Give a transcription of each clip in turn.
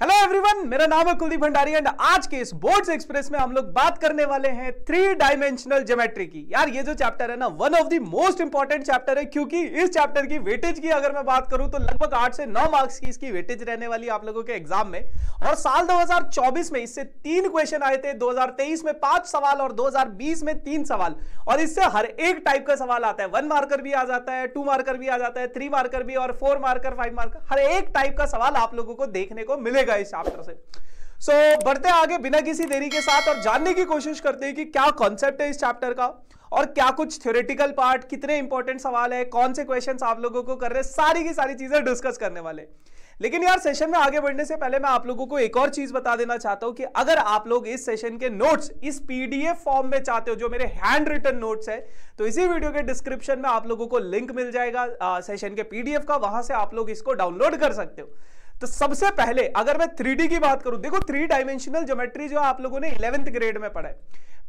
Hello everyone, मेरा नाम है कुलदीप भंडारी एंड आज के इस बोर्ड्स एक्सप्रेस में हम लोग बात करने वाले हैं 3 डायमेंशनल ज्योमेट्री की। यार ये जो चैप्टर है ना, one of the most important chapter है, क्योंकि इस चैप्टर की वेटेज की अगर मैं बात करूं तो लगभग 8 से 9 मार्क्स की इसकी वेटेज रहने वाली है आप लोगों के एग्जाम में। और साल 2024 में इससे 3 क्वेश्चन आए थे, 2023 में 5 सवाल और 2020 में 3 सवाल। और इससे हर एक टाइप का सवाल आता है, 1 मार्कर भी आ जाता है, 2 मार्कर भी आ जाता है, 3 मार्कर भी और 4 मार्कर, 5 मार्कर, हर एक टाइप का सवाल आप लोगों को देखने को मिलेगा इस चैप्टर से। सो बढ़ते आगे बिना किसी देरी के साथ और जानने की कोशिश करते हैं कि क्या कॉन्सेप्ट है इस चैप्टर का और क्या कुछ थ्योरेटिकल पार्ट, कितने इंपॉर्टेंट सवाल है, कौन से क्वेश्चंस आप लोगों को कर रहे हैं, सारी की सारी चीजें डिस्कस करने वाले। लेकिन यार सेशन में आगे बढ़ने से पहले मैं आप लोगों को एक और चीज बता देना चाहता हूं कि अगर आप लोग इस सेशन के नोट्स इस पीडीएफ फॉर्म में चाहते हो, जो मेरे हैंड रिटन नोट्स है, तो इसी वीडियो के डिस्क्रिप्शन में आप लोगों को लिंक मिल जाएगा सेशन के पीडीएफ का, वहां से आप लोग इसको डाउनलोड कर सकते हो। तो सबसे पहले अगर मैं 3D की बात करूं, देखो 3 डायमेंशनल ज्योमेट्री जो आप लोगों ने 11th ग्रेड में पढ़ा है,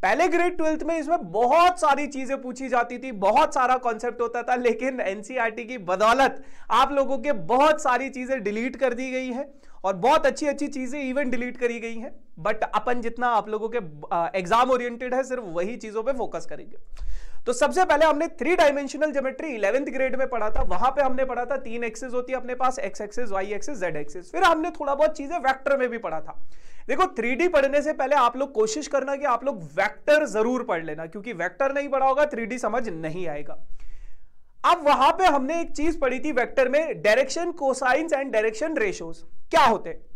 पहले ग्रेड 12th में इसमें बहुत सारी चीजें पूछी जाती थी, बहुत सारा कॉन्सेप्ट होता था, लेकिन एनसीईआरटी की बदौलत आप लोगों के बहुत सारी चीजें डिलीट कर दी गई है और बहुत अच्छी अच्छी चीजें इवन डिलीट करी गई हैं। बट अपन जितना आप लोगों के एग्जाम ओरिएंटेड है, सिर्फ वही चीजों पे फोकस करेंगे। तो सबसे पहले हमने 3 डायमेंशनल ज्योमेट्री 11th ग्रेड में पढ़ा था। वहां पे हमने पढ़ा था 3 एक्सिस होती है अपने पास, x axis, y axis, z axis. फिर हमने थोड़ा बहुत चीजें वेक्टर में भी पढ़ा था। देखो 3D पढ़ने से पहले आप लोग कोशिश करना कि आप लोग वेक्टर जरूर पढ़ लेना, क्योंकि वेक्टर नहीं पढ़ा होगा 3D समझ नहीं आएगा। अब वहां पे हमने एक चीज पढ़ी थी वेक्टर में, direction cosines and direction ratios क्या होते हैं।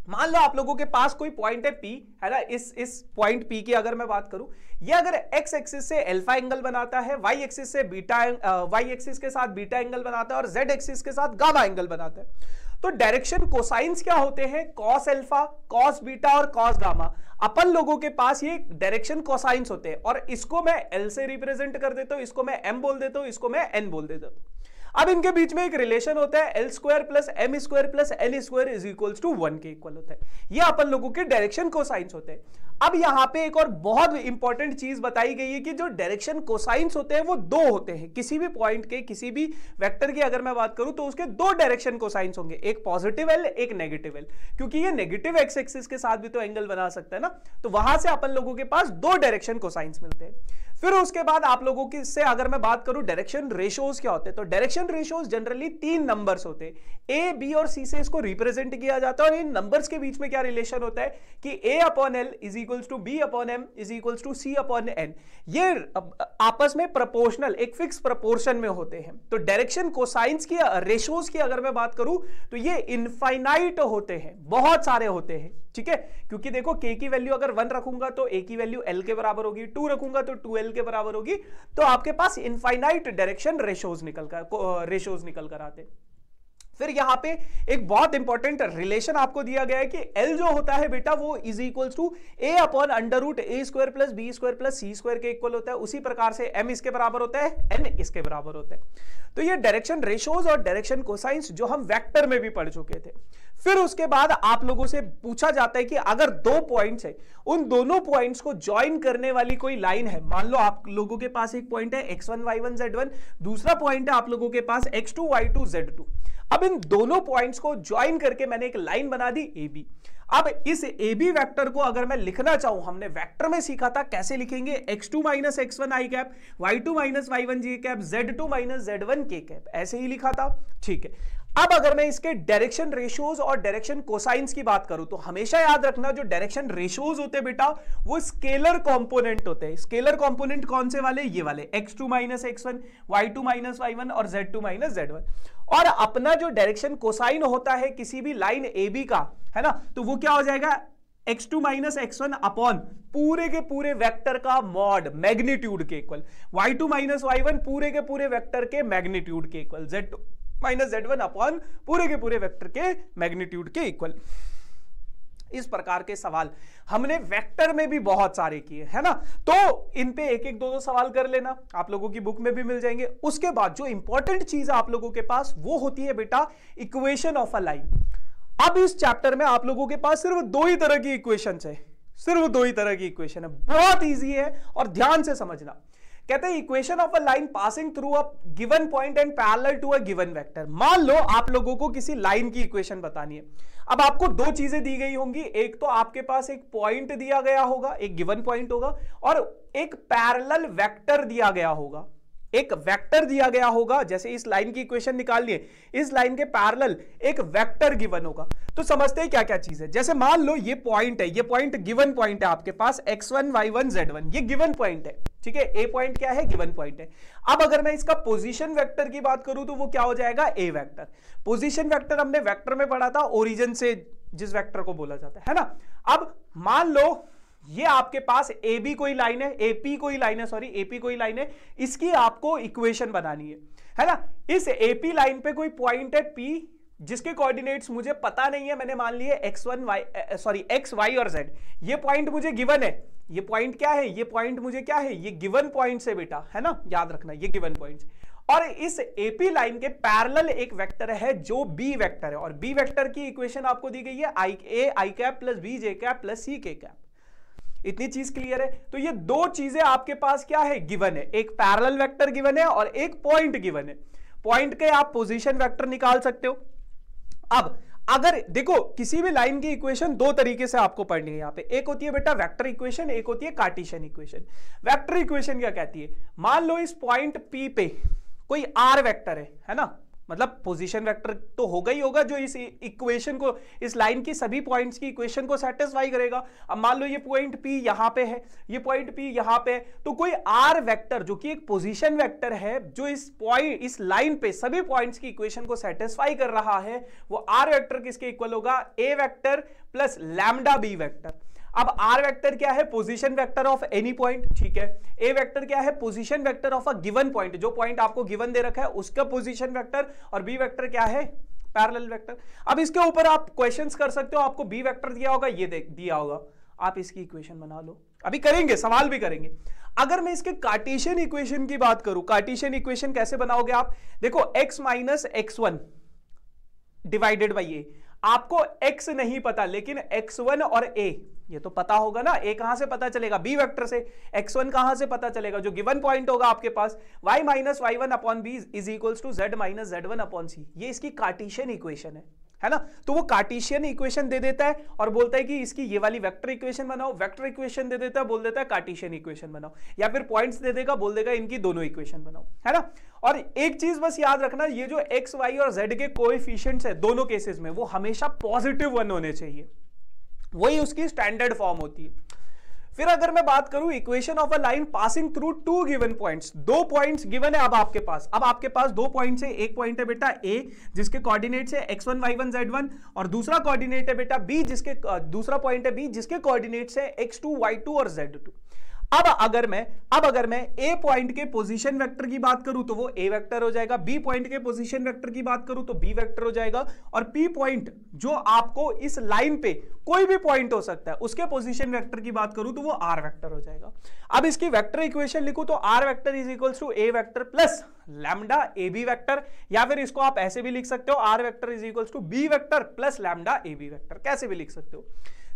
मान लो आप लोगों के पास कोई पॉइंट है P, है ना, इस पॉइंट P की अगर मैं बात करूं, ये अगर x एक्सिस से अल्फा एंगल बनाता है, y एक्सिस से y एक्सिस के साथ बीटा एंगल बनाता है और z एक्सिस के साथ गामा एंगल बनाता है, तो डायरेक्शन कोसाइंस क्या होते हैं? कॉस अल्फा, कॉस बीटा और कॉस गामा। अपन लोगों के पास ये डायरेक्शन कोसाइंस होते हैं और इसको मैं L से रिप्रेजेंट कर देता हूं, इसको मैं M बोल देता हूं, इसको मैं N बोल देता हूं। अब इनके बीच में एक रिलेशन होता है, L square plus M square plus N square is equals to 1 के इक्वल होता है। ये अपन लोगों के डायरेक्शन कोसाइंस होते हैं। अब यहां पे एक और बहुत इंपॉर्टेंट चीज बताई गई है कि जो डायरेक्शन कोसाइंस होते हैं वो 2 होते हैं। किसी भी पॉइंट के, किसी भी वेक्टर की अगर मैं बात करूं तो उसके 2 डायरेक्शन कोसाइंस होंगे, एक पॉजिटिव L, एक नेगेटिव L, क्योंकि ये नेगेटिव एक्स एक्सिस के साथ भी तो एंगल बना सकता है ना। तो वहां से अपन लोगों के पास 2 डायरेक्शन कोसाइंस मिलते हैं। फिर उसके बाद आप लोगों की से अगर मैं बात करूं डायरेक्शन रेशियोज क्या होते हैं, तो डायरेक्शन रेशियोज जनरली 3 नंबर्स होते हैं, A, B और C से इसको रिप्रेजेंट किया जाता है। और इन नंबर्स के बीच में क्या रिलेशन होता है कि A upon L is equals to B upon M is equals to C upon N। ये आपस में प्रोपोर्शनल, एक फिक्स प्रोपोर्शन में होते हैं। तो डायरेक्शन कोसाइंस की रेशियोज की अगर मैं बात करूं तो ये इनफाइनाइट होते हैं, बहुत सारे होते हैं, ठीक है। क्योंकि देखो K की वैल्यू अगर 1 रखूंगा तो A की वैल्यू L के बराबर होगी, 2 रखूंगा तो 2L के बराबर होगी। तो आपके पास इनफाइनाइट डायरेक्शन रेशियोज निकल कर आते। फिर यहां पे एक बहुत इंपॉर्टेंट रिलेशन आपको दिया गया है कि L जो होता है बेटा वो is equals to A upon under root A square plus B square plus C square के इक्वल होता है। उसी प्रकार से M इसके बराबर होता है, N इसके बराबर होता है। तो ये डायरेक्शन रेशियोज और डायरेक्शन कोसाइंस जो हम वेक्टर में भी पढ़ चुके थे। फिर उसके बाद आप लोगों से पूछा जाता है कि अगर 2 पॉइंट्स है, उन दोनों पॉइंट्स को ज्वाइन करने वाली कोई लाइन है। मान लो आप लोगों के पास एक पॉइंट है x1 y1 z1, दूसरा पॉइंट है आप लोगों के पास x2 y2 z2। अब इन दोनों पॉइंट्स को ज्वाइन करके मैंने एक लाइन बना दी AB। अब इस AB वेक्टर को अगर मैं लिखना चाहूं, हमने वेक्टर में सीखा था कैसे लिखेंगे, x2 minus x1 i cap, y2 minus y1 j cap, z2 minus z1 k cap, ऐसे ही लिखा था, ठीक है। अब अगर मैं इसके डायरेक्शन रेशियोज और डायरेक्शन कोसाइंस की बात करूं तो हमेशा याद रखना जो डायरेक्शन रेशियोज होते हैं बेटा वो स्केलर कंपोनेंट होते हैं। स्केलर कंपोनेंट कौन से वाले? ये वाले, x2 minus x1, y2 minus y1 और z2 माइनस z1। और अपना जो डायरेक्शन कोसाइन होता है किसी भी लाइन AB का, है ना, तो वो क्या हो जाएगा, x2 माइनस x1 अपॉन पूरे के पूरे वेक्टर का मॉड, मैग्नीट्यूड के इक्वल, y2 माइनस y1 पूरे के पूरे वेक्टर के मैग्नीट्यूड के equal, z2 minus z1 upon पूरे के पूरे वेक्टर के मैग्नीट्यूड के इक्वल। इस प्रकार के सवाल हमने वेक्टर में भी बहुत सारे किए, है ना। तो इन पे एक एक दो सवाल कर लेना, आप लोगों की बुक में भी मिल जाएंगे। उसके बाद जो इंपॉर्टेंट चीज है आप लोगों के पास वो होती है बेटा इक्वेशन ऑफ अ लाइन। अब इस चैप्टर में आप लोगों के पास सिर्फ 2 ही तरह की इक्वेशन है, सिर्फ 2 ही तरह की इक्वेशन है, बहुत ईजी है और ध्यान से समझना। कहते हैं equation of a line passing through a given point and parallel to a given vector. मान लो आप लोगों को किसी लाइन की इक्वेशन बतानी है। अब आपको दो चीजें दी गई होंगी, एक तो आपके पास एक पॉइंट दिया गया होगा, एक गिवन पॉइंट होगा, और एक पैरेलल वेक्टर दिया गया होगा। एक वेक्टर दिया गया होगा, जैसे इस लाइन की इक्वेशन निकाल लिए, इस लाइन के पैरेलल एक वेक्टर गिवन होगा। तो समझते हैं क्या क्या चीज है। जैसे मान लो ये पॉइंट है, ये पॉइंट गिवन पॉइंट है आपके पास x1 y1 z1, ये गिवन पॉइंट है, ठीक है। ए पॉइंट क्या है? गिवन पॉइंट है। अब अगर मैं इसका पोजीशन वेक्टर की बात करूं तो वो क्या हो जाएगा? ए वेक्टर। पोजीशन वेक्टर हमने वेक्टर में पढ़ा था, ओरिजिन से जिस वेक्टर को बोला जाता है ना। अब मान लो ये आपके पास ए बी कोई लाइन है, एपी कोई लाइन है, सॉरी एपी कोई लाइन है, इसकी आपको इक्वेशन बनानी है ना। इस एपी लाइन पे कोई पॉइंट है पी, जिसके कोऑर्डिनेट्स मुझे पता नहीं है, मैंने मान लिए x1 y sorry x y और z। ये पॉइंट मुझे गिवन है। ये पॉइंट क्या है? ये पॉइंट मुझे क्या है? ये गिवन पॉइंट से बेटा, है ना, याद रखना ये गिवन पॉइंट। और इस एपी लाइन के पैरेलल एक वेक्टर है जो बी वेक्टर है, और बी वेक्टर की इक्वेशन आपको दी गई है i cap plus b j cap plus c k cap. इतनी चीज क्लियर है? तो ये दो चीजें आपके पास क्या है? गिवन है। एक पैरेलल वेक्टर गिवन है और एक पॉइंट गिवन है। पॉइंट के आप पोजीशन वेक्टर निकाल सकते हो। अब अगर देखो किसी भी लाइन की इक्वेशन दो तरीके से आपको पढ़नी है यहां पे। एक होती है बेटा वेक्टर इक्वेशन, एक होती है कार्टेशियन इक्वेशन। वेक्टर इक्वेशन क्या कहती है? मान लो इस पॉइंट P पे कोई R वेक्टर है ना, मतलब पोजीशन वेक्टर तो होगा ही होगा जो इस इक्वेशन को, इस लाइन की सभी पॉइंट्स की इक्वेशन को सेटिस्फाई करेगा। अब मान लो ये पॉइंट P यहां पे है, ये पॉइंट P यहां पे है, तो कोई R वेक्टर जो कि एक पोजीशन वेक्टर है, जो इस पॉइंट, इस लाइन पे सभी पॉइंट्स की इक्वेशन को सेटिस्फाई कर रहा है, वो R वेक्टर किसके इक्वल होगा? A vector plus lambda B vector. अब R वेक्टर क्या है? Position vector of any point, ठीक है। A वेक्टर क्या है? Position vector of a given point, जो पॉइंट आपको गिवन दे रखा है उसका पोजीशन वेक्टर। और B वेक्टर क्या है? Parallel vector. अब इसके ऊपर आप क्वेश्चंस कर सकते हो, आपको B वेक्टर दिया होगा, ये दिया होगा, आप इसकी इक्वेशन बना लो। अभी करेंगे, सवाल भी करेंगे। अगर मैं इसके कार्टेशियन इक्वेशन की बात करूं, कार्टेशियन इक्वेशन कैसे बनाओगे आप? देखो x minus x1 divided by a. आपको x नहीं पता, लेकिन x1 और a ये तो पता होगा ना। a कहां से पता चलेगा? b वेक्टर से। x1 कहां से पता चलेगा? जो गिवन पॉइंट होगा आपके पास, y minus y1 upon b is equals to z minus z1 upon c. ये इसकी कार्टेशियन इक्वेशन है ना। तो वो कार्टेशियन इक्वेशन दे देता है और बोलता है कि इसकी ये वाली वेक्टर इक्वेशन बनाओ। वेक्टर इक्वेशन दे देता है, बोल देता है कार्टेशियन इक्वेशन बनाओ। या फिर पॉइंट्स दे देगा, बोल देगा इनकी दोनों इक्वेशन बनाओ, है ना। और एक चीज बस याद रखना, ये जो x y और z के कोएफिशिएंट्स है दोनों केसेस में, वो हमेशा पॉजिटिव 1 होने चाहिए, वही उसकी स्टैंडर्ड फॉर्म होती है। फिर अगर मैं बात करूं equation of a line passing through two given points, दो पॉइंट्स गिवन है अब आपके पास। अब आपके पास दो पॉइंट्स है, एक पॉइंट है बेटा A जिसके कोऑर्डिनेट्स है x1 y1 z1, और दूसरा कोऑर्डिनेट है बेटा B जिसके दूसरा पॉइंट है B जिसके कोऑर्डिनेट्स है x2 y2 और z2। अब अगर मैं A पॉइंट के पोजीशन वेक्टर की बात करूं तो वो A वेक्टर हो जाएगा, B पॉइंट के पोजीशन वेक्टर की बात करूं तो B वेक्टर हो जाएगा, और P पॉइंट जो आपको इस लाइन पे कोई भी पॉइंट हो सकता है उसके पोजीशन वेक्टर की बात करूं तो वो R वेक्टर हो जाएगा। अब इसकी वेक्टर इक्वेशन लिखूं तो R vector is equals to A vector plus lambda AB vector, या फिर इसको आप ऐसे भी लिख सकते हो R vector is equals to B vector plus lambda AB vector, कैसे भी लिख सकते हो,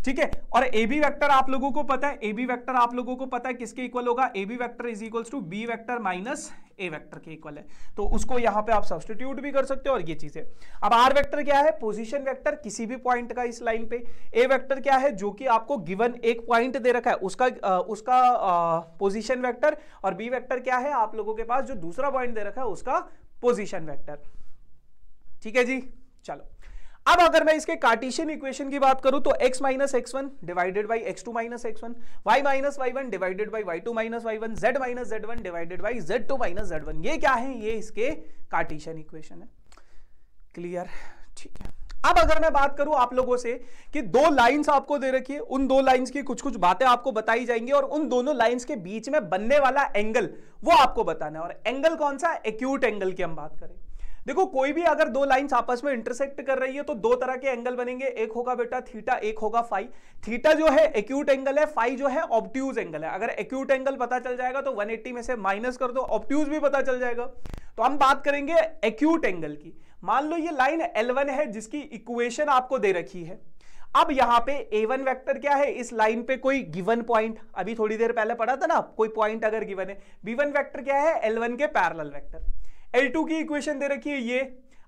ठीक है। और AB वेक्टर आप लोगों को पता है, AB वेक्टर आप लोगों को पता है किसके इक्वल होगा? AB vector is equals to B vector minus A vector के इक्वल है। तो उसको यहां पे आप सब्स्टिट्यूट भी कर सकते हो, और ये चीजें। अब R वेक्टर क्या है? पोजीशन वेक्टर किसी भी पॉइंट का इस लाइन पे। A वेक्टर क्या है? जो कि आपको गिवन एक पॉइंट दे रखा है उसका पोजीशन वेक्टर, और B वेक्टर क्या है? आप लोगों के पास जो दूसरा पॉइंट दे रखा है उसका पोजीशन वेक्टर, ठीक है जी। चलो अब अगर मैं इसके कार्टेशियन इक्वेशन की बात करूं तो x minus x1 divided by x2 minus x1, y minus y1 divided by y2 minus y1, z minus z1 divided by z2 minus z1, ये क्या है? ये इसके कार्टेशियन इक्वेशन है। क्लियर? ठीक है। अब अगर मैं बात करूं आप लोगों से कि दो लाइंस आपको दे रखी है, उन दो लाइंस की कुछ कुछ बातें आपको बताई जाएंगी, और उन दोनों लाइंस के बीच में बनने वाला एंगल वो आपको बताना है। और एंगल कौन सा? एक्यूट एंगल की हम बात करें। देखो कोई भी अगर दो लाइंस आपस में इंटरसेक्ट कर रही है तो दो तरह के एंगल बनेंगे, एक होगा बेटा थीटा, एक होगा फाई। थीटा जो है एक्यूट एंगल है, फाई जो है ऑब्ट्यूज एंगल है। अगर एक्यूट एंगल पता चल जाएगा तो 180 में से माइनस कर दो, ऑब्ट्यूज भी पता चल जाएगा। तो हम बात करेंगे एक्यूट एंगल की। मान लो ये लाइन L1 है जिसकी इक्वेशन आपको दे रखी है। अब यहां पे A1 वेक्टर क्या है? इस लाइन पे कोई गिवन पॉइंट, अभी थोड़ी देर पहले पढ़ा था ना, कोई पॉइंट अगर गिवन है। B1 वेक्टर क्या है? L1 के पैरेलल वेक्टर। L2 की इक्वेशन दे रखी है ये।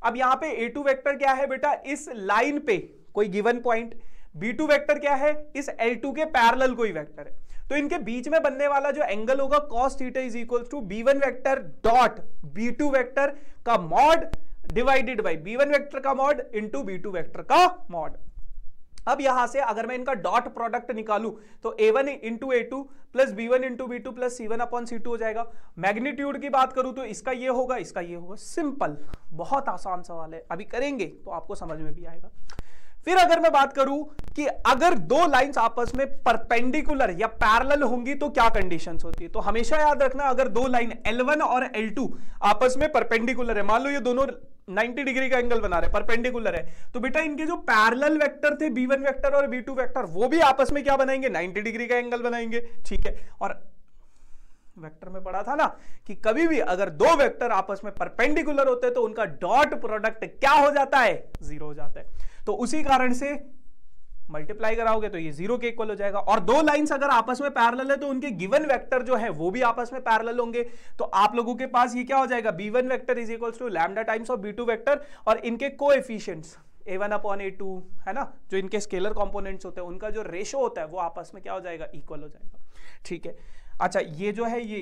अब यहां पे A2 वेक्टर क्या है बेटा? इस लाइन पे कोई गिवन पॉइंट, b2 वेक्टर क्या है, इस L2 के पैरेलल कोई वेक्टर है, तो इनके बीच में बनने वाला जो एंगल होगा cos theta is equal to b1 vector dot b2 vector का mod divided by b1 vector का मॉड इंटू b2 वेक्टर का मॉड। अब यहां से अगर मैं इनका डॉट प्रोडक्ट निकालूं तो a1 into a2 plus b1 into b2 plus c1 upon c2 हो जाएगा। मैग्नीट्यूड की बात करूं तो इसका ये होगा, इसका ये होगा। सिंपल, बहुत आसान सवाल है, अभी करेंगे तो आपको समझ में भी आएगा। फिर अगर मैं बात करूं कि अगर दो लाइंस आपस में परपेंडिकुलर या पैरेलल होंगी तो क्या कंडीशंस होती है, तो हमेशा याद रखना अगर दो लाइन L1 और L2 आपस में परपेंडिकुलर है, मान लो ये दोनों 90 डिग्री का एंगल बना रहे, परपेंडिकुलर है, तो बेटा इनके जो पैरेलल वेक्टर थे b1 वेक्टर और b2 वेक्टर वो भी आपस में क्या बनाएंगे, 90 डिग्री का एंगल बनाएंगे। ठीक है, और वेक्टर में पढ़ा था ना कि कभी भी अगर दो वेक्टर आपस में परपेंडिकुलर होते हैं तो उनका डॉट प्रोडक्ट क्या हो जाता है, 0 हो जाता है। तो उसी कारण से मल्टीप्लाई कराओगे तो ये 0 के इक्वल हो जाएगा। और दो लाइंस अगर आपस में पैरेलल है तो उनके गिवन वेक्टर जो है वो भी आपस में पैरेलल होंगे, तो आप लोगों के पास ये क्या हो जाएगा, b1 vector is equals to lambda times of b2 vector, और इनके कोएफिशिएंट्स a1 अपॉन a2 है ना, जो इनके स्केलर कंपोनेंट्स होते हैं उनका जो रेशो होता है वो आपस में क्या हो जाएगा, इक्वल हो जाएगा। ठीक है, अच्छा ये जो है ये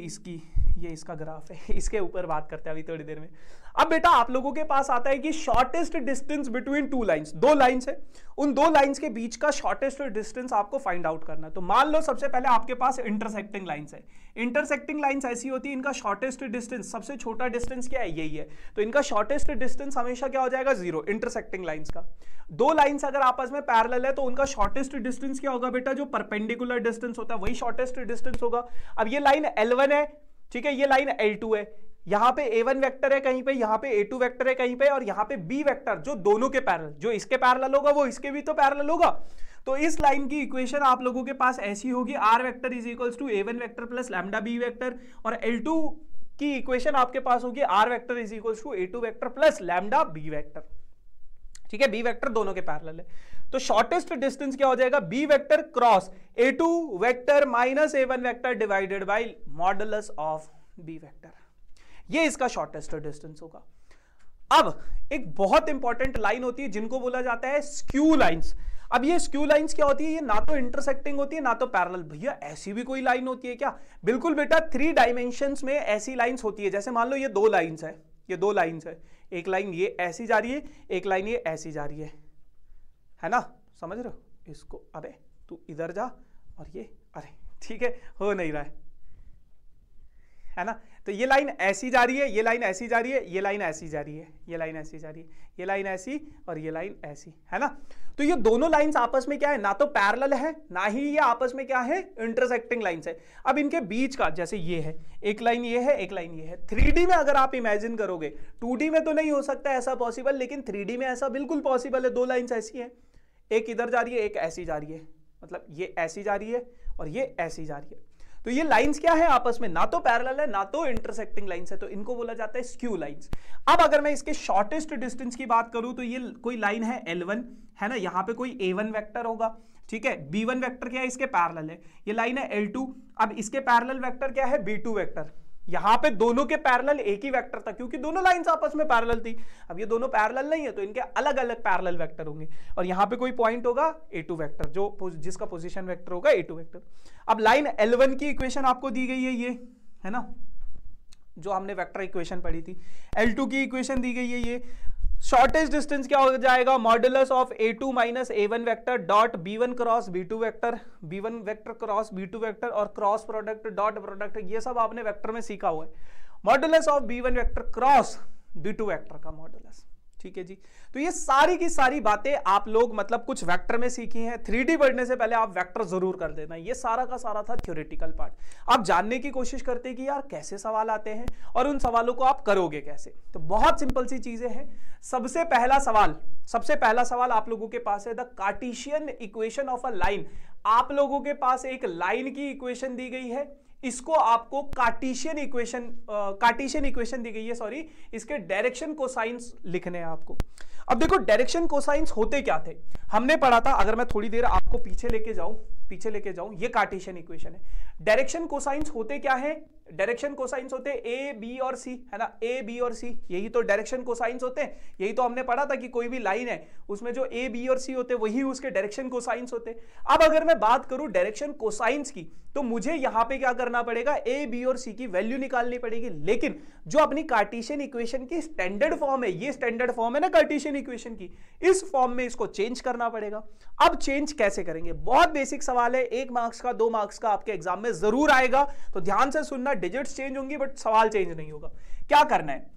इसका ग्राफ है, इसके ऊपर बात करते हैं अभी थोड़ी देर में। अब बेटा आप लोगों के पास आता है कि shortest distance between two lines, दो लाइंस है, उन दो लाइंस के बीच का शॉर्टेस्ट डिस्टेंस आपको फाइंड आउट करना है। तो मान लो सबसे पहले आपके पास इंटरसेक्टिंग लाइंस है, इंटरसेक्टिंग लाइंस ऐसी होती है इनका शॉर्टेस्ट डिस्टेंस, सबसे छोटा डिस्टेंस क्या है, यही है, तो इनका शॉर्टेस्ट डिस्टेंस हमेशा क्या हो जाएगा, 0, इंटरसेक्टिंग लाइंस का। दो लाइंस अगर आपस में पैरेलल है तो उनका शॉर्टेस्ट डिस्टेंस क्या होगा बेटा, जो परपेंडिकुलर डिस्टेंस होता है वही शॉर्टेस्ट डिस्टेंस होगा। अब ये लाइन L1 है, ठीक है, ये लाइन L2 है, यहां पे a1 वेक्टर है कहीं पे, यहां पे a2 वेक्टर है कहीं पे, और यहां पे b वेक्टर जो दोनों के पैरेलल, जो इसके पैरेलल होगा वो इसके भी तो पैरेलल होगा। तो इस लाइन की इक्वेशन आप लोगों के पास ऐसी होगी, r vector is equals to a1 vector plus lambda b vector, और L2 की इक्वेशन आपके पास होगी r vector is equals to a2 vector plus lambda b vector. ठीक है, b वेक्टर दोनों के पैरेलल है, तो शॉर्टेस्ट डिस्टेंस क्या हो जाएगा, b vector cross a2 vector minus a1 vector divided by modulus of b vector, ये इसका शॉर्टेस्ट डिस्टेंस होगा। अब एक बहुत इंपॉर्टेंट लाइन होती है जिनको बोला जाता है स्क्यू लाइंस। अब ये स्क्यू लाइंस क्या होती है, ये ना तो इंटरसेक्टिंग होती है ना तो पैरेलल। भैया ऐसी भी कोई लाइन होती है क्या, बिल्कुल बेटा, 3 डायमेंशंस में ऐसी लाइंस होती है। जैसे मान लो ये दो लाइंस है, ये दो लाइंस है, एक लाइन ये ऐसी जा रही है, एक लाइन ये ऐसी जा रही है ना, समझ रहे हो इसको, अबे तू इधर जा और ये, अरे ठीक है, हो नहीं रहा है ना, तो ये लाइन ऐसी जा रही है, ये लाइन ऐसी जा रही है, ये लाइन ऐसी जा रही है, ये लाइन ऐसी जा रही है, ये लाइन ऐसी और ये लाइन ऐसी, है ना। तो ये दोनों लाइंस आपस में क्या है, ना तो पैरेलल है ना ही ये आपस में क्या है, इंटरसेक्टिंग लाइंस है। अब इनके बीच का, जैसे ये है, एक लाइन ये है, एक लाइन ये है, 3D में अगर आप इमेजिन करोगे, 2D में तो नहीं हो सकता ऐसा पॉसिबल, लेकिन 3D में ऐसा बिल्कुल पॉसिबल है। दो लाइंस ऐसी है, एक इधर जा रही है, एक ऐसी जा रही है, मतलब ये ऐसी जा रही है और ये ऐसी जा रही है। तो ये लाइंस क्या है आपस में, ना तो पैरेलल है ना तो इंटरसेक्टिंग लाइंस है, तो इनको बोला जाता है स्क्यू लाइंस। अब अगर मैं इसके शॉर्टेस्ट डिस्टेंस की बात करूं तो ये कोई लाइन है L1, है ना, यहाँ पे कोई a1 वेक्टर होगा, ठीक है, b1 वेक्टर क्या है, इसके पैरेलल है, ये लाइन है L2, अब इसके पैरेलल वेक्टर क्या है, b2 वेक्टर। यहां पे दोनों के पैरेलल एक ही वेक्टर था क्योंकि दोनों लाइंस आपस में पैरेलल थी। अब ये दोनों पैरेलल नहीं है तो इनके अलग अलग पैरेलल वेक्टर होंगे, और यहां पे कोई पॉइंट होगा a2 वेक्टर, जो जिसका पोजीशन वेक्टर होगा a2 वेक्टर। अब लाइन L1 की इक्वेशन आपको दी गई है, ये है ना, जो हमने वेक्टर इक्वेशन पढ़ी थी। L2 की इक्वेशन दी गई है, ये शॉर्टेस्ट डिस्टेंस क्या हो जाएगा, modulus of a2 minus a1 vector dot b1 cross b2 vector, b1 vector cross b2 vector, और क्रॉस प्रोडक्ट डॉट प्रोडक्ट, ये सब आपने वेक्टर में सीखा हुआ है। Modulus of b1 vector cross b2 vector का मॉडुलस, ठीक है जी। तो ये सारी की सारी बातें आप लोग मतलब कुछ वेक्टर में सीखी हैं। 3D पढ़ने से पहले आप वेक्टर जरूर कर देना। ये सारा का सारा था थ्योरेटिकल पार्ट। आप जानने की कोशिश करते हैं कि यार कैसे सवाल आते हैं और उन सवालों को आप करोगे कैसे। तो बहुत सिंपल सी चीजें हैं। सबसे पहला सवाल आप लोगों के पास है the Cartesian equation of a line. आप लोगों के पास एक लाइन की इक्वेशन दी गई है, इसको आपको कार्टेशियन इक्वेशन दी गई है, सॉरी, इसके डायरेक्शन कोसाइंस लिखने हैं आपको। अब देखो डायरेक्शन कोसाइंस होते क्या थे, हमने पढ़ा था, अगर मैं थोड़ी देर आपको पीछे लेके जाऊं पीछे लेके जाऊं, ये कार्टेशियन इक्वेशन है। डायरेक्शन कोसाइंस होते क्या है? डायरेक्शन कोसाइंस होते ए बी और सी, है ना, ए बी और सी, यही तो डायरेक्शन कोसाइंस होते हैं। यही तो हमने पढ़ा था कि कोई भी लाइन है उसमें जो ए बी और सी होते हैं वही उसके डायरेक्शन कोसाइंस होते हैं। अब अगर मैं बात करूं डायरेक्शन कोसाइंस की, तो मुझे यहां पे क्या करना पड़ेगा? ए बी और सी की वैल्यू निकालनी पड़ेगी। लेकिन जो अपनी कार्टेशियन इक्वेशन की स्टैंडर्ड फॉर्म है, ये स्टैंडर्ड फॉर्म है ना कार्टेशियन इक्वेशन की, इस फॉर्म में इसको चेंज करना पड़ेगा। अब चेंज कैसे करेंगे? बहुत बेसिक सवाल है, 1 मार्क्स का 2 मार्क्स का आपके एग्जाम में जरूर आएगा, तो ध्यान से सुनना। डिजिट्स चेंज होंगी बट सवाल चेंज नहीं होगा। क्या करना है?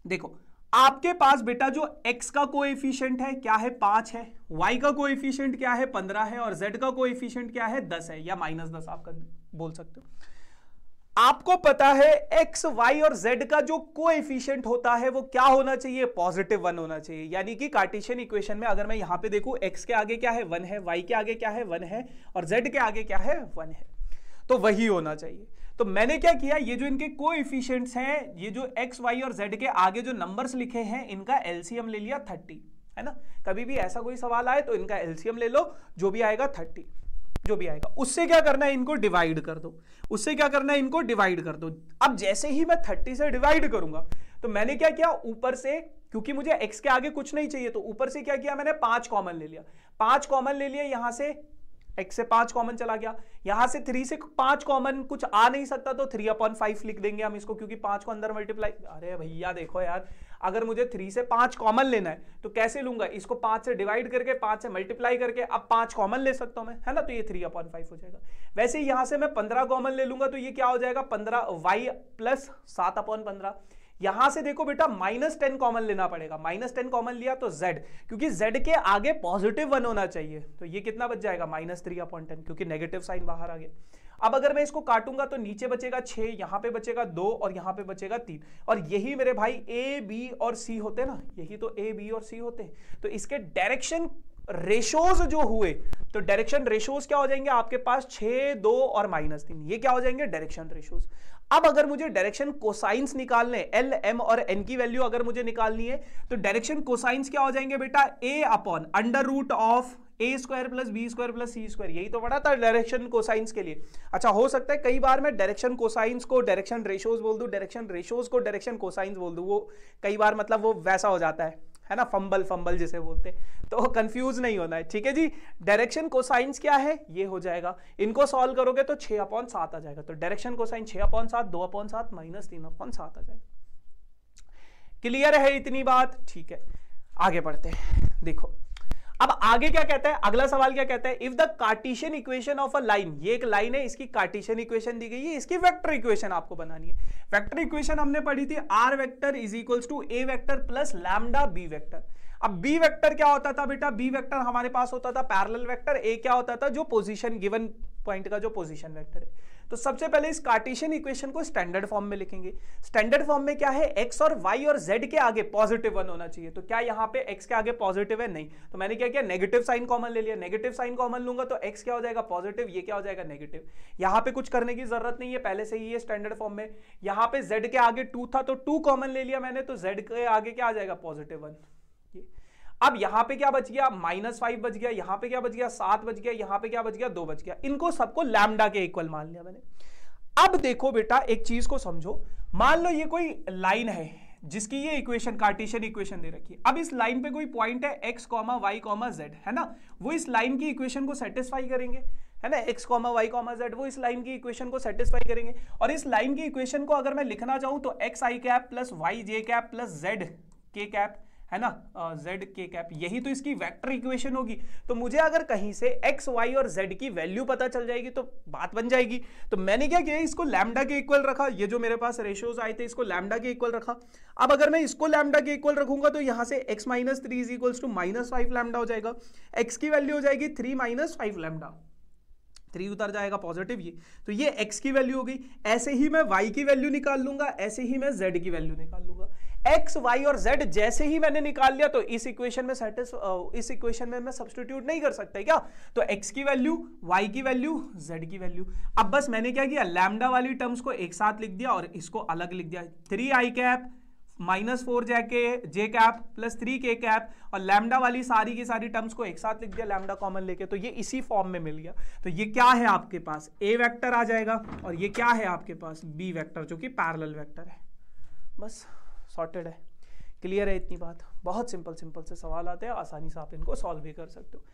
देखो, आपके पास बेटा जो x का कोएफिशिएंट है क्या है? 5 है, y का कोएफिशिएंट क्या है? 15 है, और z का कोएफिशिएंट क्या है? 10 है, या -10 आप बोल सकते हो। आपको पता है x, y और z का जो कोएफिशिएंट होता है वो क्या होना चाहिए? पॉजिटिव 1 होना चाहिए। यानी कि कार्टेशियन इक्वेशन में अगर मैं यहां पे देखूं, x के आगे क्या है? 1 है, y के आगे क्या है? 1 है, और z के आगे क्या है? 1 है, तो वही होना चाहिए। तो मैंने क्या किया, ये जो इनके कोएफिशिएंट्स हैं, ये जो x, y और z के आगे जो नंबर्स लिखे हैं, इनका एलसीएम ले लिया 30, है ना। कभी भी ऐसा कोई सवाल आए तो इनका एलसीएम ले लो, जो भी आएगा 30, जो भी आएगा उससे क्या करना है? इनको डिवाइड कर दो। उससे क्या करना है? इनको डिवाइड कर दो। अब जैसे ही मैं 30 से डिवाइड करूंगा, तो मैंने क्या किया, ऊपर से, क्योंकि मुझे x के आगे कुछ नहीं चाहिए, तो ऊपर से क्या किया मैंने? 5 कॉमन ले लिया। 5 कॉमन ले लिया, यहां से x से 5 कॉमन चला गया, यहां से 3 से 5 कॉमन कुछ आ नहीं सकता, तो 3/5 लिख देंगे हम इसको, क्योंकि 5 को अंदर मल्टीप्लाई। अरे भैया देखो यार, अगर मुझे 3 से 5 कॉमन लेना है तो कैसे लूंगा? इसको 5 से डिवाइड करके, 5 से मल्टीप्लाई करके, अब 5 कॉमन ले सकता हूं मैं, है ना, तो ये 3/5 हो जाएगा। वैसे ही यहां से मैं 15 कॉमन ले लूंगा, तो ये क्या हो जाएगा? 15y plus 7/15। यहां से देखो बेटा, -10 कॉमन लेना पड़ेगा। -10 कॉमन लिया तो z, क्योंकि z के आगे पॉजिटिव 1 होना चाहिए, तो ये कितना बच जाएगा? -3/10, क्योंकि नेगेटिव साइन बाहर आ गया। अब अगर मैं इसको काटूंगा तो नीचे बचेगा 6, यहां पे बचेगा 2, और यहां पे बचेगा 3, और यही मेरे भाई a, b और c होते ना, यही तो a, b और c होते हैं। तो इसके डायरेक्शन रेशोज जो हुए, तो डायरेक्शन रेशोज क्या हो जाएंगे आपके पास? 6, 2 और -3, ये क्या हो जाएंगे? Direction ratios. अब अगर मुझे डायरेक्शन कोसाइंस निकालने, एल, एम और एन की वैल्यू अगर मुझे निकालनी है, तो डायरेक्शन कोसाइंस क्या हो जाएंगे बेटा? a/√of a² + b² + c²। यही तो पढ़ा था डायरेक्शन कोसाइंस के लिए। अच्छा, हो सकता है कई बार मैं डायरेक्शन कोसाइंस को डायरेक्शन रेशोज बोल दूं, डायरेक्शन रेशोज को डायरेक्शन कोसाइंस बोल दूं, वो कई बार मतलब वो वैसा हो जाता है ना, फंबल जिसे बोलते हैं, तो कंफ्यूज नहीं होना है, ठीक है जी। डायरेक्शन कोसाइंस क्या है? ये हो जाएगा, इनको सॉल्व करोगे तो 6/7 आ जाएगा। तो डायरेक्शन कोसाइन 6/7, 2/7 -3/7 आ जाएगा। क्लियर है इतनी बात? ठीक है, आगे बढ़ते हैं। देखो अब आगे क्या कहता है, अगला सवाल क्या कहता है? If the Cartesian equation of a line, ये एक लाइन है, इसकी कार्टेशियन इक्वेशन दी गई है, इसकी वेक्टर इक्वेशन आपको बनानी है। वेक्टर इक्वेशन हमने पढ़ी थी, r vector is equals to a vector plus lambda b vector. अब b वेक्टर क्या होता था बेटा? b वेक्टर हमारे पास होता था पैरेलल वेक्टर, a क्या होता था? जो पोजीशन, गिवन पॉइंट का जो पोजीशन वेक्टर है। तो सबसे पहले इस कार्टेशियन इक्वेशन को स्टैंडर्ड फॉर्म में लिखेंगे। स्टैंडर्ड फॉर्म में क्या है? x और y और z के आगे पॉजिटिव 1 होना चाहिए। तो क्या यहाँ पे x के आगे पॉजिटिव है? नहीं। तो मैंने क्या किया? नेगेटिव साइन कॉमन ले लिया। नेगेटिव साइन कॉमन लूंगा तो x क्या हो जाएगा? पॉजिटिव, ये क्या हो जाएगा? नेगेटिव। यहाँ पे कुछ करने की जरूरत नहीं है, पहले से ही ये स्टैंडर्ड फॉर्म में। यहाँ पे z के आगे 2 था तो 2 कॉमन ले लिया मैंने, तो z के आगे क्या आ जाएगा? पॉजिटिव 1। अब यहां पे क्या बच गया? -5 बच गया, यहां पे क्या बच गया? 7 बच गया, यहां पे क्या बच गया? 2 बच गया। इनको सबको लैम्डा के इक्वल मान लिया मैंने। अब देखो बेटा, एक चीज को समझो, मान लो ये कोई लाइन है जिसकी ये इक्वेशन, कार्टेशियन इक्वेशन दे रखी है। अब इस लाइन पे कोई पॉइंट है x, y, z, है ना, वो इस लाइन की इक्वेशन को सेटिस्फाई करेंगे, है ना, x, y, z, वो इस लाइन की इक्वेशन को सेटिस्फाई करेंगे। और इस लाइन की इक्वेशन को अगर मैं लिखना चाहूं तो xi cap plus yj cap plus zk cap, है ना, zk कैप, यही तो इसकी वेक्टर इक्वेशन होगी। तो मुझे अगर कहीं से x, y और z की वैल्यू पता चल जाएगी तो बात बन जाएगी। तो मैंने क्या किया? इसको लैम्डा के इक्वल रखा। ये जो मेरे पास रेशियोज आए थे, इसको लैम्डा के इक्वल रखा। अब अगर मैं इसको लैम्डा के इक्वल रखूंगा तो यहां से x - 3 is equals to -5 lambda हो जाएगा। x की वैल्यू हो जाएगी 3 - 5 लैम्डा, 3 उतर जाएगा पॉजिटिव ये, तो ये x की वैल्यू हो गई। ऐसे ही मैं y की वैल्यू निकाल लूंगा, ऐसे ही मैं z की वैल्यू निकाल लूंगा। x, y और z जैसे ही मैंने निकाल लिया तो इस इक्वेशन में इस इक्वेशन में मैं सब्स्टिट्यूट नहीं कर सकता क्या? तो x की वैल्यू, y की वैल्यू, z की वैल्यू। अब बस मैंने क्या किया? लैम्डा वाली टर्म्स को एक साथ लिख दिया और इसको अलग लिख दिया। 3i कैप -4 जे कैप प्लस 3 के कैप, और लैम्डा वाली सारी की सारी टर्म्स को एक साथ लिख दिया लैम्डा कॉमन लेके, तो ये इसी फॉर्म में मिल गया। तो ये क्या है आपके पास, ए वेक्टर आ जाएगा, और ये क्या है आपके पास, बी वेक्टर, जो कि पैरेलल वेक्टर है। बस सॉर्टेड है, क्लियर है इतनी बात। बहुत सिंपल सिंपल से सवाल आते हैं, आसानी से आप इनको सॉल्व भी कर सकते हो।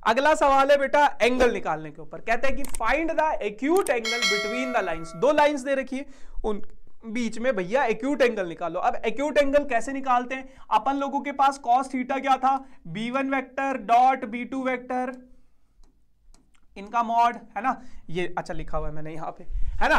अगला सवाल है बेटा एंगल निकालने के ऊपर। कहते हैं कि find the acute angle between the lines. दो लाइंस दे रखी है, उन बीच में भैया एक्यूट एंगल निकालो। अब एक्यूट एंगल कैसे निकालते हैं, अपन लोगों के पास cos थीटा क्या था, b1 vector dot b2 vector इनका मॉड, है ना, ये अच्छा लिखा हुआ है मैंने यहाँ पे, है ना,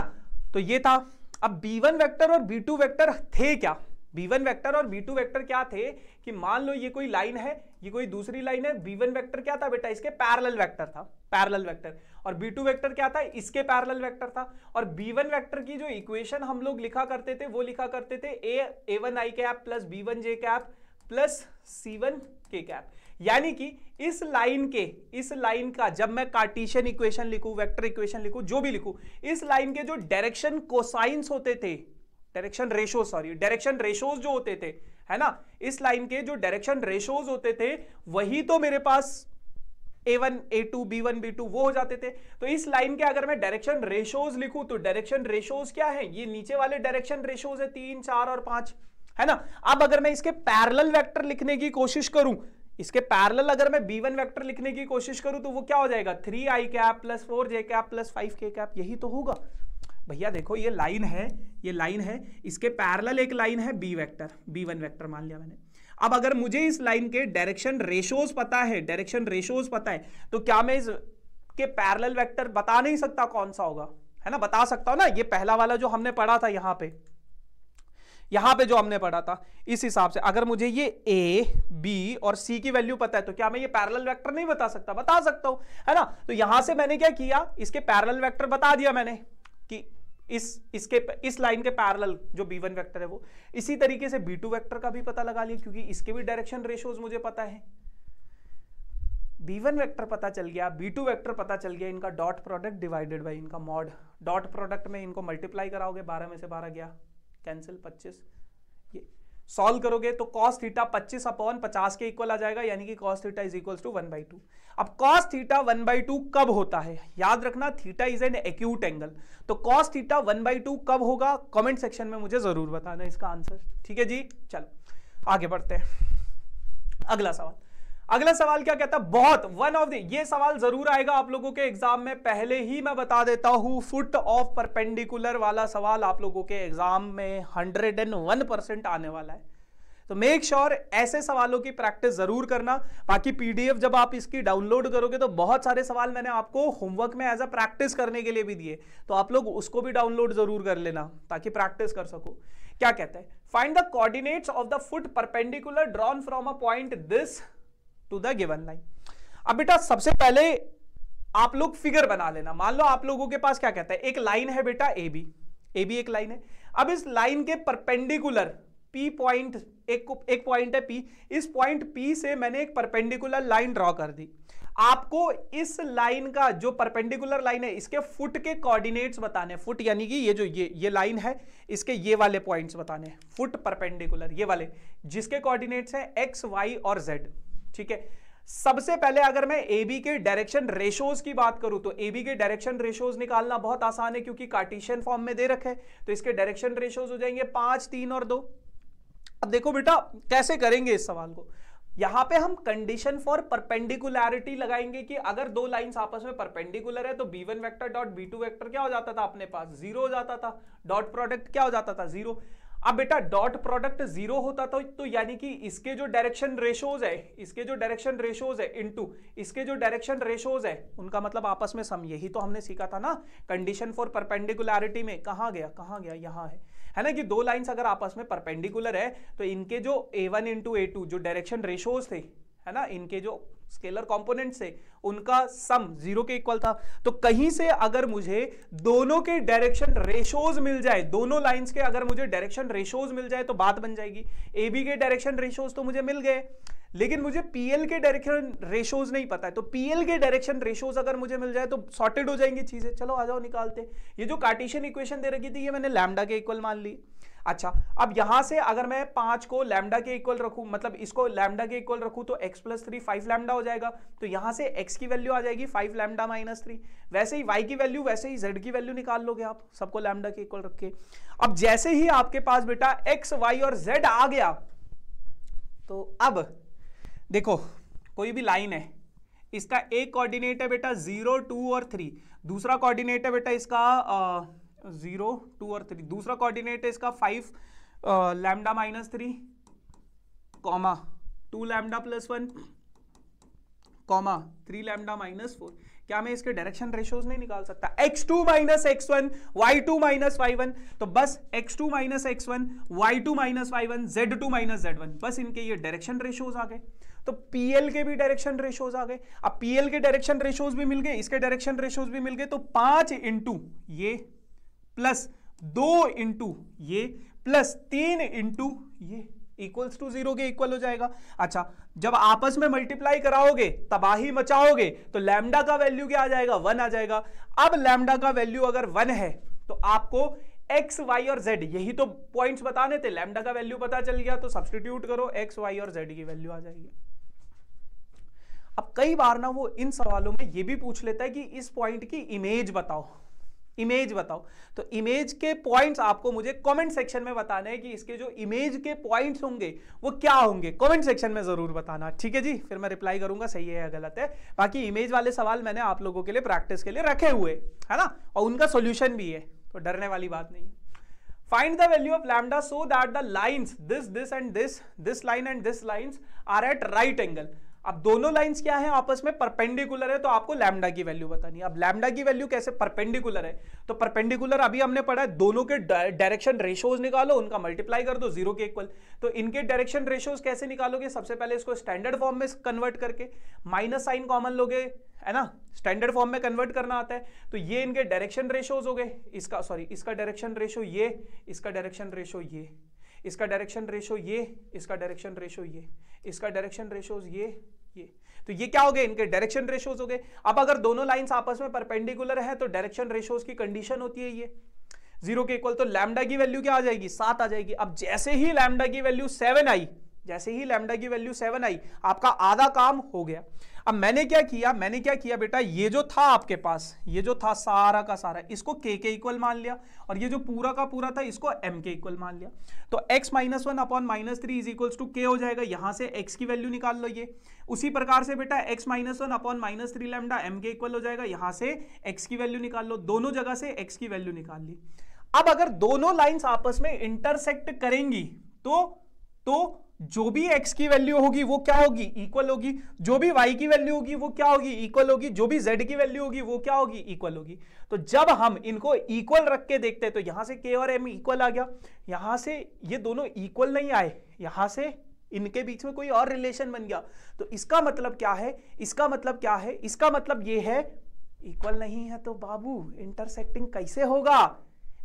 तो ये था। अब b1 वेक्टर और b2 वेक्टर थे क्या, b1 वेक्टर और b2 वेक्टर क्या थे कि मान लो ये कोई लाइन है, ये कोई दूसरी लाइन है, b1 वेक्टर क्या था बेटा, इसके पैरेलल वेक्टर था, पैरेलल वेक्टर, और b2 वेक्टर क्या था, इसके पैरेलल वेक्टर था। और b1 वेक्टर की जो इक्वेशन हम लोग लिखा करते थे वो लिखा करते थे a1 i cap plus b1 j cap plus c1 k cap. यानी कि इस लाइन का जब मैं कार्टेशियन इक्वेशन लिखूं, वेक्टर इक्वेशन लिखूं, जो भी लिखूं, इस लाइन के जो डायरेक्शन कोसाइंस होते थे, डायरेक्शन रेशोज जो होते थे, है ना, इस लाइन के जो डायरेक्शन रेशोज होते थे वही तो मेरे पास a1 a2 b1 b2 वो हो जाते थे। तो इस लाइन के अगर मैं डायरेक्शन रेशोज लिखूं तो डायरेक्शन रेशोज क्या है, ये नीचे वाले डायरेक्शन रेशोज है 3 4 और 5, है ना। अब अगर मैं इसके पैरेलल वेक्टर लिखने की कोशिश करूं, इसके पैरेलल अगर मैं b1 वेक्टर लिखने की कोशिश करूं तो वो क्या हो जाएगा, 3i cap plus 4j cap plus 5k cap, यही तो होगा भैया। देखो ये लाइन है, इसके पैरेलल एक लाइन है b वेक्टर, b1 वेक्टर मान लिया मैंने। अब अगर मुझे इस लाइन के डायरेक्शन रेशोज पता है, तो क्या मैं इसके पैरेलल वेक्टर बता नहीं सकता कौन सा होगा, है ना, बता सकता हूं ना। ये पहला वाला जो हमने पढ़ा था यहाँ पे जो हमने पढ़ा था, इस हिसाब से अगर मुझे ये a b और c की वैल्यू पता है तो क्या मैं ये पैरेलल वेक्टर नहीं बता सकता, बता सकता हूं, है ना। तो यहां से मैंने क्या किया, इसके पैरेलल वेक्टर बता दिया मैंने कि इस लाइन के पैरेलल जो b1 वेक्टर है वो। इसी तरीके से b2 वेक्टर का भी पता लगा लिया क्योंकि इसके भी डायरेक्शन रेशोज मुझे पता है। b1 वेक्टर पता चल गया, b2 वेक्टर पता चल गया, इनका डॉट प्रोडक्ट डिवाइडेड बाय इनका मॉड। डॉट प्रोडक्ट में इनको मल्टीप्लाई कराओगे, 12 में से 12 गया कैंसिल, 25, ये सॉल्व करोगे तो cos थीटा 25/50 के इक्वल आ जाएगा, यानी कि cos theta is equals to 1/2। अब cos थीटा 1/2 कब होता है, याद रखना theta is an acute angle, तो cos थीटा 1/2 कब होगा, कमेंट सेक्शन में मुझे जरूर बताना इसका आंसर, ठीक है जी। चलो आगे बढ़ते हैं। अगला सवाल क्या कहता है, बहुत वन ऑफ द, ये सवाल जरूर आएगा आप लोगों के एग्जाम में, पहले ही मैं बता देता हूं, फुट ऑफ परपेंडिकुलर वाला सवाल आप लोगों के एग्जाम में 101% आने वाला है। तो मेक श्योर ऐसे सवालों की प्रैक्टिस जरूर करना। बाकी पीडीएफ जब आप इसकी डाउनलोड करोगे तो बहुत सारे सवाल मैंने आपको होमवर्क में एज अ प्रैक्टिस करने के लिए भी दिए, तो आप लोग उसको भी डाउनलोड जरूर कर लेना ताकि प्रैक्टिस कर सको। क्या कहता है, find the coordinates of the foot perpendicular drawn from a point this to the given line. अब बेटा सबसे पहले आप लोग फिगर बना लेना। मान लो आप लोगों के पास क्या कहता है, एक लाइन है बेटा ए बी एक लाइन है। अब इस लाइन के परपेंडिकुलर P पॉइंट, एक पॉइंट है P, इस पॉइंट P से मैंने एक परपेंडिकुलर लाइन ड्रॉ कर दी। आपको इस लाइन का जो परपेंडिकुलर लाइन है इसके फुट के कोऑर्डिनेट्स बताने, फुट यानी कि ये जो ये लाइन है इसके ये वाले पॉइंट्स बताने, फुट परपेंडिकुलर ये वाले, जिसके कोऑर्डिनेट्स है x y और z, ठीक है। सबसे पहले अगर मैं AB के डायरेक्शन रेशोज की बात करूं तो AB के डायरेक्शन रेशोज निकालना बहुत आसान है क्योंकि कार्टेशियन फॉर्म में दे रखे, तो इसके डायरेक्शन रेशोज हो जाएंगे 5 3 और 2। अब देखो बेटा कैसे करेंगे इस सवाल को, यहां पे हम कंडीशन फॉर परपेंडिकुलरिटी लगाएंगे कि अगर दो लाइंस आपस में परपेंडिकुलर है तो b1 vector dot b2 vector क्या हो जाता था, अपने पास 0 हो जाता था, डॉट प्रोडक्ट क्या हो जाता था 0। अब बेटा डॉट प्रोडक्ट 0 होता था तो यानी कि इसके जो डायरेक्शन रेशोज है इनटू इसके जो डायरेक्शन रेशोज है उनका मतलब आपस में सम, यही तो हमने सीखा था ना कंडीशन फॉर परपेंडिकुलरिटी में। कहां गया यहां है ना, कि दो लाइंस अगर आपस में परपेंडिकुलर है तो इनके जो a1 इंटू a2 जो डायरेक्शन रेशोज थे, है ना, इनके जो स्केलर कंपोनेंट्स थे उनका सम 0 के इक्वल था। तो कहीं से अगर मुझे दोनों के डायरेक्शन रेशोज मिल जाए, दोनों लाइंस के अगर मुझे डायरेक्शन रेशोज मिल जाए तो बात बन जाएगी। AB के डायरेक्शन रेशोज तो मुझे मिल गए, लेकिन मुझे PL के डायरेक्शन रेशोज नहीं पता है, तो PL के डायरेक्शन रेशोज अगर मुझे मिल जाए तो सॉर्टेड हो जाएंगी चीजें। चलो आ जाओ निकालते। ये जो कार्टेशियन इक्वेशन दे रखी थी ये मैंने लैम्डा के इक्वल मान ली। अच्छा, अब यहां से अगर मैं 5 को लैम्डा के इक्वल रखूं, मतलब इसको लैम्डा के इक्वल रखूं, तो x प्लस 3 5 लैम्डा हो जाएगा। तो यहां से x की वैल्यू आ जाएगी 5 लैम्डा माइनस 3। वैसे ही y की वैल्यू, वैसे ही z की वैल्यू निकाल लोगे आप, सबको लैम्डा के इक्वल रख के। अब जैसे ही आपके पास बेटा x, y और z आ गया, तो अब देखो कोई भी लाइन है, इसका एक कोऑर्डिनेट है बेटा 0, 2 और 3, दूसरा कोऑर्डिनेट है बेटा इसका 0, 2 और 3, दूसरा कोऑर्डिनेट है इसका 5 lambda minus 3, comma 2 lambda plus 1, comma 3 lambda minus 4। क्या मैं इसके डायरेक्शन रेशियोज नहीं निकाल सकता? x2 minus x1, y2 minus y1, तो बस x2 minus x1, y2 minus y1, z2 minus z1, बस इनके ये डायरेक्शन रेशियोज आ गए। तो PL के भी डायरेक्शन रेशियोज आ गए। अब PL के डायरेक्शन रेशियोज भी मिल गए, इसके डायरेक्शन रेशियोज भी मिल गए, तो 5 इंटू ये प्लस 2 इंटू ये प्लस 3 इंटू ये इक्वल्स टू 0 के इक्वल हो जाएगा। अच्छा, जब आपस में मल्टीप्लाई कराओगे, तबाही मचाओगे, तो लैम्डा का वैल्यू क्या आ जाएगा? 1 आ जाएगा। अब लैम्डा का वैल्यू अगर 1 है तो आपको x, y और z, यही तो पॉइंट्स बताने थे। लैम्डा का वैल्यू पता चल गया तो सब्स्टिट्यूट करो, x, y और z की वैल्यू आ जाएगी। अब कई बार ना वो इन सवालों में ये भी पूछ लेता है कि इस पॉइंट की इमेज बताओ, इमेज बताओ। तो इमेज के पॉइंट्स आपको मुझे कमेंट सेक्शन में बताना है कि इसके जो इमेज के पॉइंट्स होंगे वो क्या होंगे, कमेंट सेक्शन में जरूर बताना, ठीक है जी। फिर मैं रिप्लाई करूंगा सही है या गलत है। बाकी इमेज वाले सवाल मैंने आप लोगों के लिए प्रैक्टिस के लिए रखे हुए है ना, और उनका सोल्यूशन भी है, तो डरने वाली बात नहीं है। Find the value of lambda so that the lines this and this line and this lines are at right angle. अब दोनों लाइंस क्या है? आपस में परपेंडिकुलर है, तो आपको लैम्डा की वैल्यू बतानी है। अब लैम्डा की वैल्यू कैसे? परपेंडिकुलर है, तो परपेंडिकुलर अभी हमने पढ़ा है, दोनों के डायरेक्शन रेशियोज निकालो, उनका मल्टीप्लाई कर दो 0 के इक्वल। तो इनके डायरेक्शन रेशियोज कैसे निकालोगे? सबसे पहले इसको स्टैंडर्ड फॉर्म में कन्वर्ट करके माइनस साइन कॉमन लोगे, है ना, स्टैंडर्ड फॉर्म में कन्वर्ट करना आता है। तो ये इनके डायरेक्शन रेशियोज हो गए, इसका डायरेक्शन रेशियो ये, इसका डायरेक्शन रेशियो ये, इसका डायरेक्शन रेशियो ये, इसका डायरेक्शन रेशियो ये, इसका डायरेक्शन रेशियोज ये। तो ये क्या हो गए? इनके डायरेक्शन रेशियोज हो गए। अब अगर दोनों लाइंस आपस में परपेंडिकुलर है तो डायरेक्शन रेशियोज की कंडीशन होती है ये 0 के इक्वल। तो लैम्डा की वैल्यू क्या आ जाएगी? 7 आ जाएगी। अब जैसे ही लैम्डा की वैल्यू 7 आई, जैसे ही लैम्डा की वैल्यू 7 आई, आपका आधा काम हो गया। अब मैंने क्या किया बेटा, ये जो था आपके पास, ये जो था सारा का सारा, इसको k के इक्वल मान लिया, और ये जो पूरा का पूरा था इसको m के इक्वल मान लिया। तो x minus 1 upon minus 3 is equals to k हो जाएगा। यहां से x की वैल्यू निकाल लो ये। उसी प्रकार से बेटा x minus 1 upon minus 3 lambda m के इक्वल हो जाएगा। यहां से x की वैल्यू निकाल लो, दोनों जगह से x की वैल्यू निकाल ली। अब अगर दोनों लाइंस आपस में इंटरसेक्ट करेंगी तो जो भी x की वैल्यू होगी वो क्या होगी? इक्वल होगी। जो भी y की वैल्यू होगी वो क्या होगी? इक्वल होगी। जो भी z की वैल्यू होगी वो क्या होगी? इक्वल होगी। तो जब हम इनको इक्वल रख के देखते हैं तो यहां से k और m इक्वल आ गया, यहां से ये दोनों इक्वल नहीं आए, यहां से इनके बीच में कोई और रिलेशन बन गया। तो इसका मतलब क्या है? इसका मतलब ये है, इक्वल नहीं है तो बाबू इंटरसेक्टिंग कैसे होगा,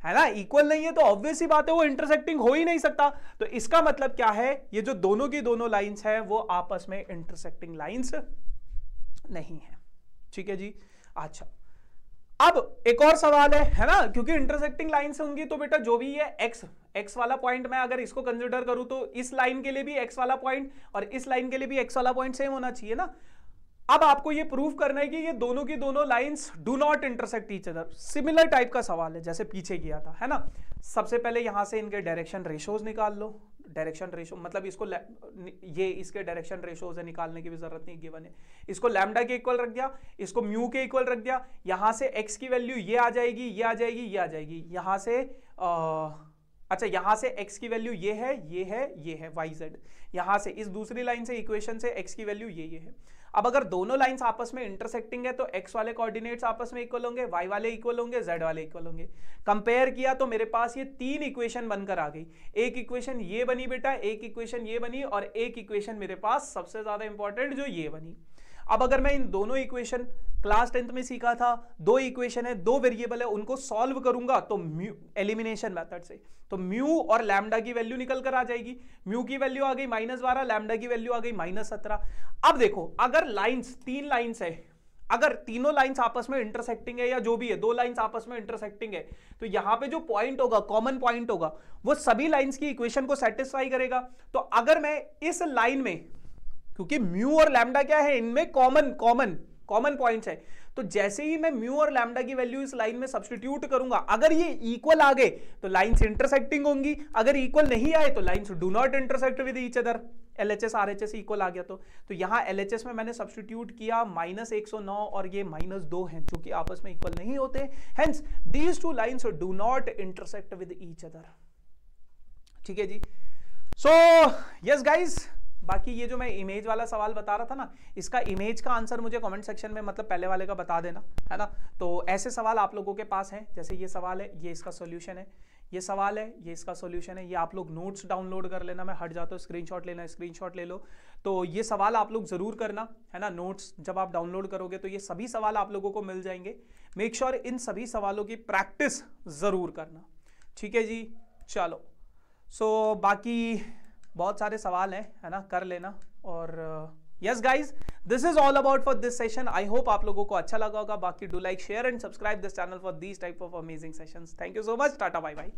है ना। इक्वल नहीं है तो ऑब्वियस सी बात है वो इंटरसेक्टिंग हो ही नहीं सकता। तो इसका मतलब क्या है? ये जो दोनों की दोनों लाइंस है वो आपस में इंटरसेक्टिंग लाइंस नहीं है, ठीक है जी। अच्छा, अब एक और सवाल है ना, क्योंकि इंटरसेक्टिंग लाइंस होंगी तो बेटा जो भी है x वाला पॉइंट मैं अगर इसको कंसिडर करूं तो इस लाइन के लिए भी x वाला पॉइंट और इस लाइन के लिए भी x वाला पॉइंट सेम होना चाहिए ना। अब आपको ये प्रूव करना है कि ये दोनों की दोनों lines do not intersect each other. Similar type का सवाल है जैसे पीछे किया था, है ना। सबसे पहले यहां से इनके डायरेक्शन रेशियोज निकाल लो। डायरेक्शन रेशियो मतलब इसको ये इसके डायरेक्शन रेशियोज है, निकालने की भी जरूरत नहीं, गिवन है। इसको लैम्डा के इक्वल रख दिया, इसको म्यू के इक्वल रख दिया। यहां से x की वैल्यू ये आ जाएगी, ये आ जाएगी, ये आ जाएगी। यहां से अच्छा, यहां से x की वैल्यू ये है, ये है, ये है yz। यहां से इस दूसरी लाइन से इक्वेशन से x की वैल्यू ये है। अब अगर दोनों लाइंस आपस में इंटरसेक्टिंग है तो x वाले कोऑर्डिनेट्स आपस में इक्वल होंगे, y वाले इक्वल होंगे, z वाले इक्वल होंगे। कंपेयर किया तो मेरे पास ये 3 इक्वेशन बनकर आ गई। एक इक्वेशन ये बनी बेटा, एक इक्वेशन ये बनी, और एक इक्वेशन मेरे पास सबसे ज्यादा इंपॉर्टेंट जो ये बनी। अब अगर मैं इन दोनों इक्वेशन, क्लास 10th में सीखा था, 2 इक्वेशन है, 2 वेरिएबल है, उनको सॉल्व करूंगा तो एलिमिनेशन मेथड से, तो म्यू और लैम्डा की वैल्यू निकल कर आ जाएगी। म्यू की वैल्यू आ गई -12, लैम्डा की वैल्यू आ गई -17। अब देखो, अगर लाइंस 3 लाइंस है, अगर तीनों लाइंस आपस में इंटरसेक्टिंग है या जो भी है, दो लाइंस आपस में इंटरसेक्टिंग है, तो यहां पे जो पॉइंट होगा, कॉमन पॉइंट होगा, वो सभी लाइंस की इक्वेशन को सेटिस्फाई करेगा। तो अगर मैं इस लाइन में, क्योंकि म्यू और लैम्डा क्या है, इनमें कॉमन पॉइंट्स है, तो जैसे ही मैं म्यू और लैम्डा की वैल्यू इस लाइन में सब्स्टिट्यूट करूंगा, अगर ये इक्वल आ गए तो लाइंस इंटरसेक्टिंग होंगी, अगर इक्वल नहीं आए तो lines do not intersect with each other. LHS RHS equal आ गया तो यहां LHS में मैंने सब्स्टिट्यूट किया -109 और ये -2 हैं, जो कि आपस में इक्वल नहीं होते, hence these two lines do not intersect with each other. ठीक है जी। सो यस गाइज, बाकी ये जो मैं इमेज वाला सवाल बता रहा था ना, इसका इमेज का आंसर मुझे कमेंट सेक्शन में, मतलब पहले वाले का बता देना, है ना। तो ऐसे सवाल आप लोगों के पास हैं, जैसे ये सवाल है, ये इसका सॉल्यूशन है, ये सवाल है, ये इसका सॉल्यूशन है, ये आप लोग नोट्स डाउनलोड कर लेना, मैं हट जाता हूँ, स्क्रीनशॉट लेना, स्क्रीनशॉट ले लो। तो ये सवाल आप लोग जरूर करना, है ना। नोट्स जब आप डाउनलोड करोगे तो ये सभी सवाल आप लोगों को मिल जाएंगे। मेक श्योर इन सभी सवालों की प्रैक्टिस जरूर करना, ठीक है जी। चलो, सो बाकी बहुत सारे सवाल हैं, है ना, कर लेना। और yes guys, this is all about for this session. I hope आप लोगों को अच्छा लगा होगा। बाकी do like, share and subscribe this channel for these type of amazing sessions. Thank you so much, tata bye bye.